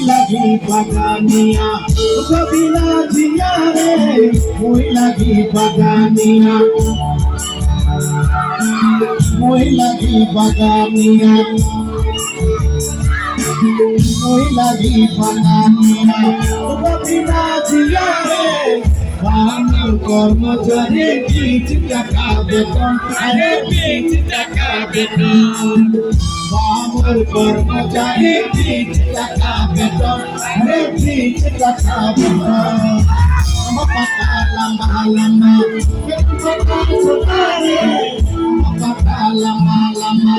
লাগি বাগানিয়া কবিলা জিয়া রে মই লাগি বাগানিয়া মই লাগি বাগানিয়া মই লাগি বাগানিয়া কবিলা জিয়া রে বাংলার কর্মচারী 20 টাকা বেতন আরে 20 টাকা বেতন বাংলার কর্মচারী 20 টাকা বেতন আরে 20 টাকা বেতন আমার পাতা লম্বা লম্বা পাতা ছোটা রে পাতা লম্বা লম্বা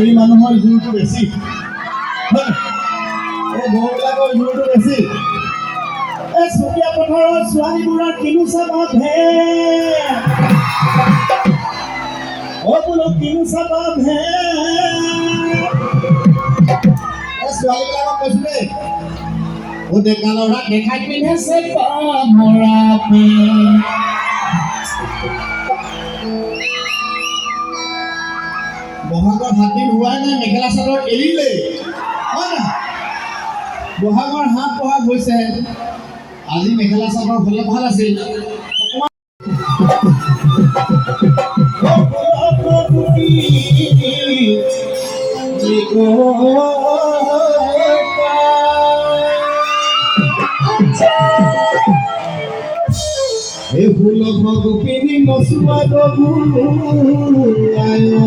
বুঢ়ী মানুহৰ জোৰটো বেছি গৰুবিলাকৰ জোৰটো বেছি এই চুতীয়া পথাৰৰ ছোৱালীবোৰৰ কিনো চাবা ভে বোলো কিনো চাবা ভে ছোৱালীবিলাকক কৈছো দেই ডেকা ল'ৰা দেখাই পিন্ধিছে মৰাপে বহাগৰ 7 দিন হোৱাই নাই মেখেলা চাদৰ এৰিলে হয় না বহাগৰ 7 বহাগ হৈছে আজি মেখেলা চাদৰ হ'লে ভাল আছিল এই ফুল গোপিনী মচুৱা গবু আয়ো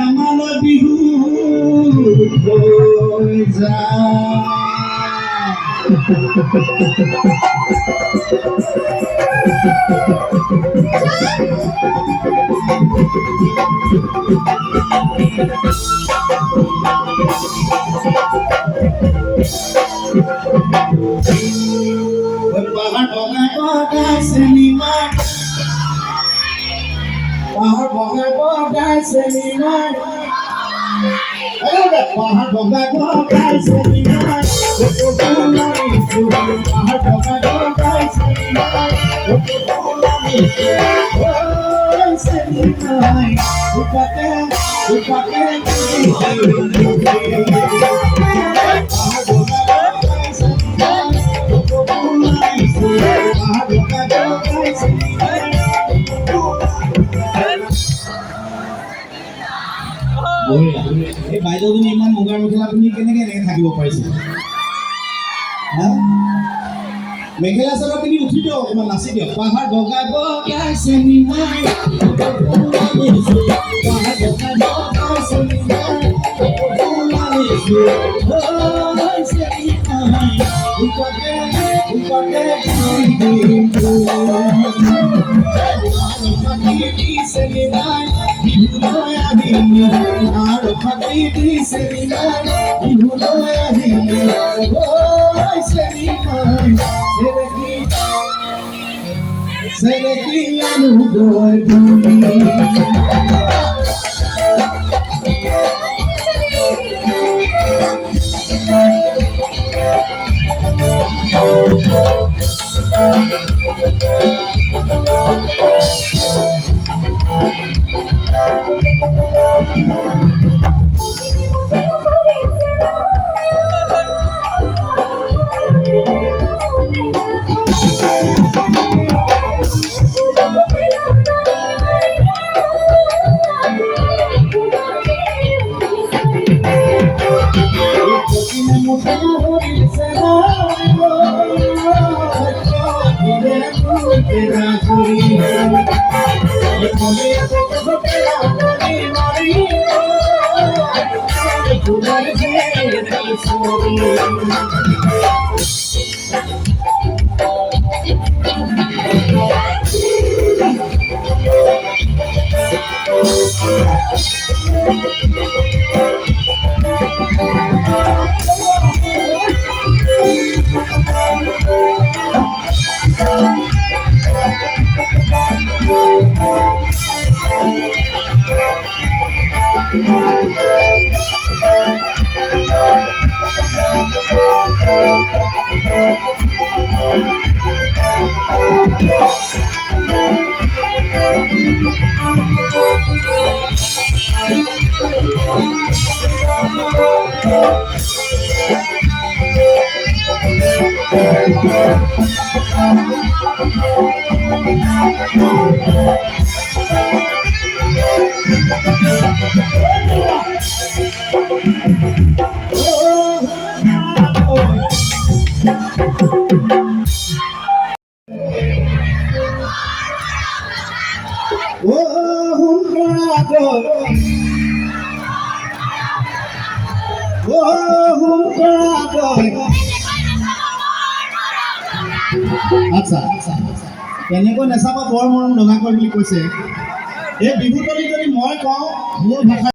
আমাৰ বিহু হৈ যায় Pahat bongai bongai seniman, pahat bongai bongai seniman. Ayo deh, pahat bongai bongai seniman. Pahat bongai bongai seniman. Oh seniman, upate এই বাইদেউজনী ইমান মুগাৰ মেখেলা পিন্ধি কেনেকৈ এনেকৈ থাকিব পাৰিছে? মেখেলা চাদৰ পিন্ধি উঠি দিয়ক, অকণমান নাচি দিয়ক। পাহাৰ বগা বগাইছে নিমাই, আচ্ছা এনেকৈ নেচাবা বৰ মৰম লগা কয় বুলি কৈছে। এই বিহুতলী যদি মই কওঁ মোৰ ভাষা